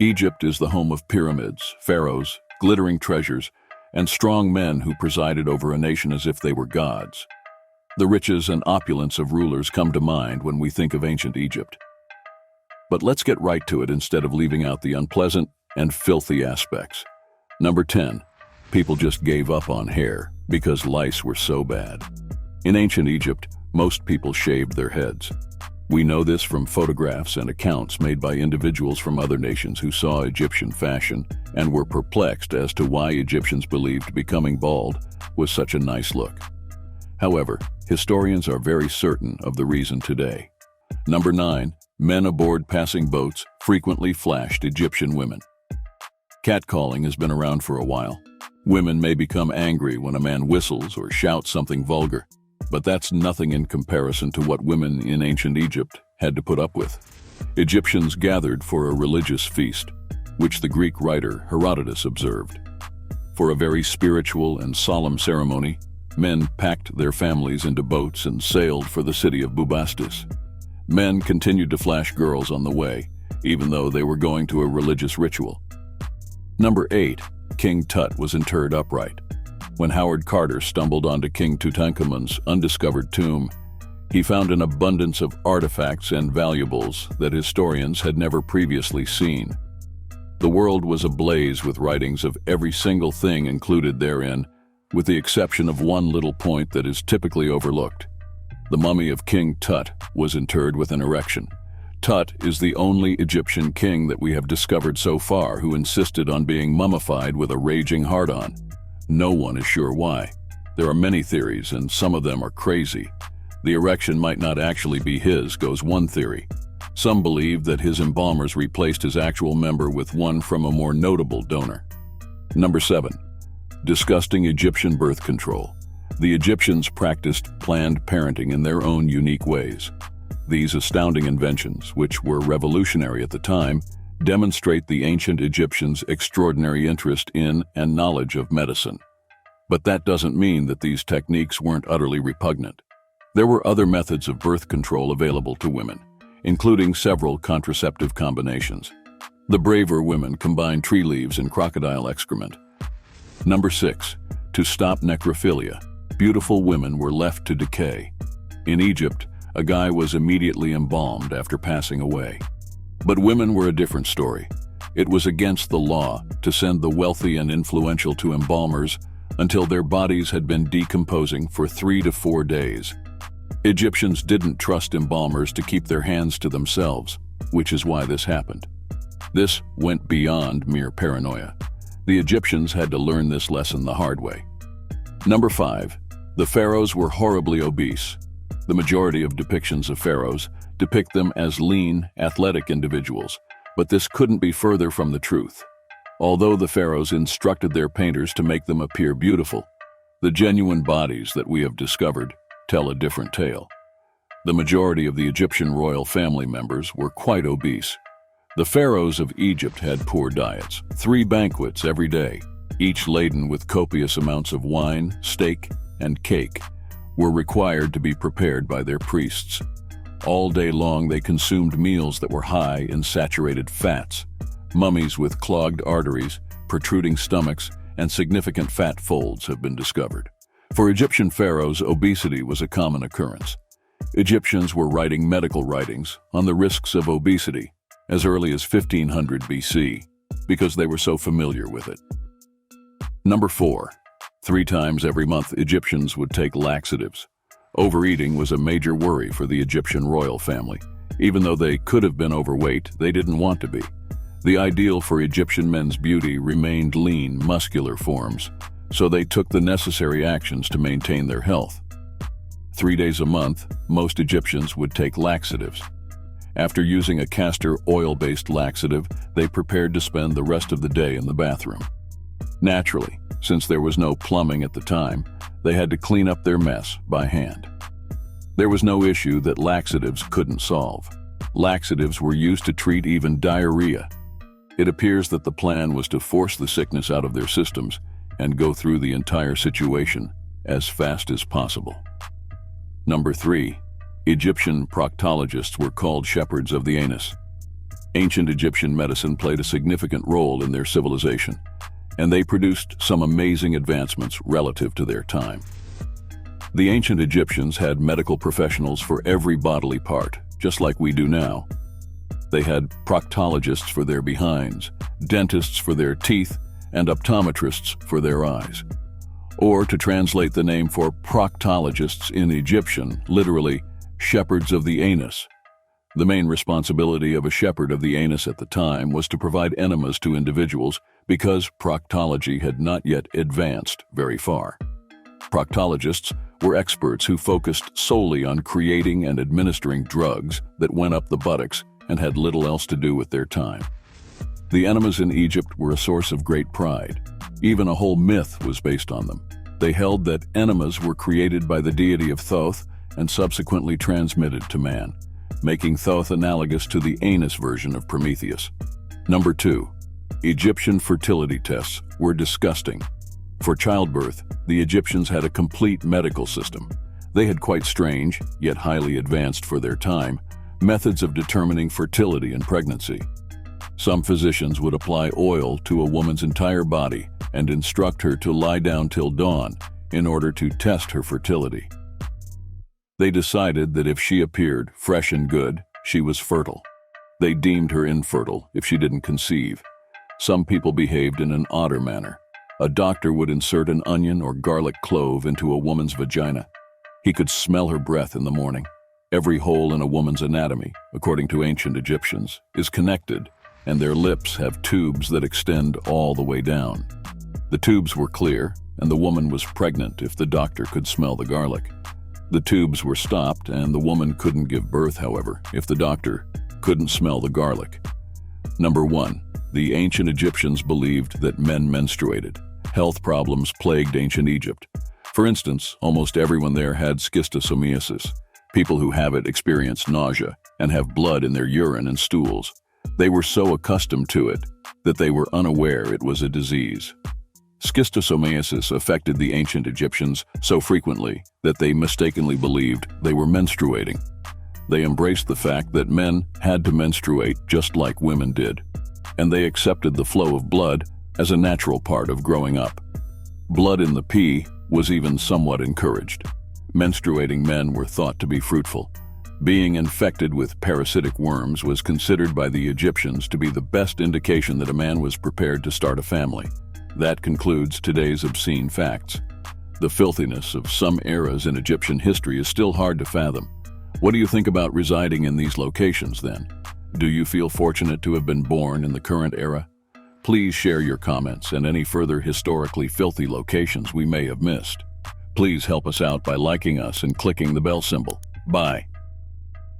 Egypt is the home of pyramids, pharaohs, glittering treasures, and strong men who presided over a nation as if they were gods. The riches and opulence of rulers come to mind when we think of ancient Egypt. But let's get right to it instead of leaving out the unpleasant and filthy aspects. Number 10. People just gave up on hair because lice were so bad. In ancient Egypt, most people shaved their heads. We know this from photographs and accounts made by individuals from other nations who saw Egyptian fashion and were perplexed as to why Egyptians believed becoming bald was such a nice look. However, historians are very certain of the reason today. Number 9. Men aboard passing boats frequently flashed Egyptian women. Catcalling has been around for a while. Women may become angry when a man whistles or shouts something vulgar, but that's nothing in comparison to what women in ancient Egypt had to put up with. Egyptians gathered for a religious feast, which the Greek writer Herodotus observed. For a very spiritual and solemn ceremony, men packed their families into boats and sailed for the city of Bubastis. Men continued to flash girls on the way, even though they were going to a religious ritual. Number 8. King Tut was interred upright. When Howard Carter stumbled onto King Tutankhamun's undiscovered tomb, he found an abundance of artifacts and valuables that historians had never previously seen. The world was ablaze with writings of every single thing included therein, with the exception of one little point that is typically overlooked. The mummy of King Tut was interred with an erection. Tut is the only Egyptian king that we have discovered so far who insisted on being mummified with a raging hard-on. No one is sure why. There are many theories, and some of them are crazy. The erection might not actually be his, goes one theory. Some believe that his embalmers replaced his actual member with one from a more notable donor. Number 7. Disgusting Egyptian birth control. The Egyptians practiced planned parenting in their own unique ways. These astounding inventions, which were revolutionary at the time, demonstrate the ancient Egyptians' extraordinary interest in and knowledge of medicine. But that doesn't mean that these techniques weren't utterly repugnant. There were other methods of birth control available to women, including several contraceptive combinations. The braver women combined tree leaves and crocodile excrement. Number 6. To stop necrophilia, beautiful women were left to decay. In Egypt, a guy was immediately embalmed after passing away. But women were a different story. It was against the law to send the wealthy and influential to embalmers until their bodies had been decomposing for 3 to 4 days. Egyptians didn't trust embalmers to keep their hands to themselves, which is why this happened. This went beyond mere paranoia. The Egyptians had to learn this lesson the hard way. Number 5. The pharaohs were horribly obese. The majority of depictions of pharaohs depict them as lean, athletic individuals, but this couldn't be further from the truth. Although the pharaohs instructed their painters to make them appear beautiful, the genuine bodies that we have discovered tell a different tale. The majority of the Egyptian royal family members were quite obese. The pharaohs of Egypt had poor diets, 3 banquets every day, each laden with copious amounts of wine, steak, and cake, were required to be prepared by their priests. All day long they consumed meals that were high in saturated fats. Mummies with clogged arteries, protruding stomachs, and significant fat folds have been discovered. For Egyptian pharaohs, obesity was a common occurrence. Egyptians were writing medical writings on the risks of obesity as early as 1500 BC because they were so familiar with it. Number 4. 3 times every month, Egyptians would take laxatives. Overeating was a major worry for the Egyptian royal family. Even though they could have been overweight, they didn't want to be. The ideal for Egyptian men's beauty remained lean, muscular forms, so they took the necessary actions to maintain their health. 3 days a month, most Egyptians would take laxatives. After using a castor oil-based laxative, they prepared to spend the rest of the day in the bathroom. Naturally, since there was no plumbing at the time, they had to clean up their mess by hand. There was no issue that laxatives couldn't solve. Laxatives were used to treat even diarrhea. It appears that the plan was to force the sickness out of their systems and go through the entire situation as fast as possible. Number 3. Egyptian proctologists were called shepherds of the anus. Ancient Egyptian medicine played a significant role in their civilization, and they produced some amazing advancements relative to their time. The ancient Egyptians had medical professionals for every bodily part, just like we do now. They had proctologists for their behinds, dentists for their teeth, and optometrists for their eyes. Or, to translate the name for proctologists in Egyptian, literally, shepherds of the anus. The main responsibility of a shepherd of the anus at the time was to provide enemas to individuals because proctology had not yet advanced very far. Proctologists were experts who focused solely on creating and administering drugs that went up the buttocks and had little else to do with their time. The enemas in Egypt were a source of great pride. Even a whole myth was based on them. They held that enemas were created by the deity of Thoth and subsequently transmitted to man, making Thoth analogous to the anus version of Prometheus. Number 2. Egyptian fertility tests were disgusting. For childbirth, the Egyptians had a complete medical system. They had quite strange, yet highly advanced for their time, methods of determining fertility and pregnancy. Some physicians would apply oil to a woman's entire body and instruct her to lie down till dawn in order to test her fertility. They decided that if she appeared fresh and good, she was fertile. They deemed her infertile if she didn't conceive. Some people behaved in an odder manner. A doctor would insert an onion or garlic clove into a woman's vagina. He could smell her breath in the morning. Every hole in a woman's anatomy, according to ancient Egyptians, is connected, and their lips have tubes that extend all the way down. The tubes were clear, and the woman was pregnant if the doctor could smell the garlic. The tubes were stopped, and the woman couldn't give birth, however, if the doctor couldn't smell the garlic. Number 1. The ancient Egyptians believed that men menstruated. Health problems plagued ancient Egypt. For instance, almost everyone there had schistosomiasis. People who have it experience nausea and have blood in their urine and stools. They were so accustomed to it that they were unaware it was a disease. Schistosomiasis affected the ancient Egyptians so frequently that they mistakenly believed they were menstruating. They embraced the fact that men had to menstruate just like women did, and they accepted the flow of blood as a natural part of growing up. Blood in the pee was even somewhat encouraged. Menstruating men were thought to be fruitful. Being infected with parasitic worms was considered by the Egyptians to be the best indication that a man was prepared to start a family. That concludes today's obscene facts. The filthiness of some eras in Egyptian history is still hard to fathom. What do you think about residing in these locations then? Do you feel fortunate to have been born in the current era? Please share your comments and any further historically filthy locations we may have missed. Please help us out by liking us and clicking the bell symbol. Bye.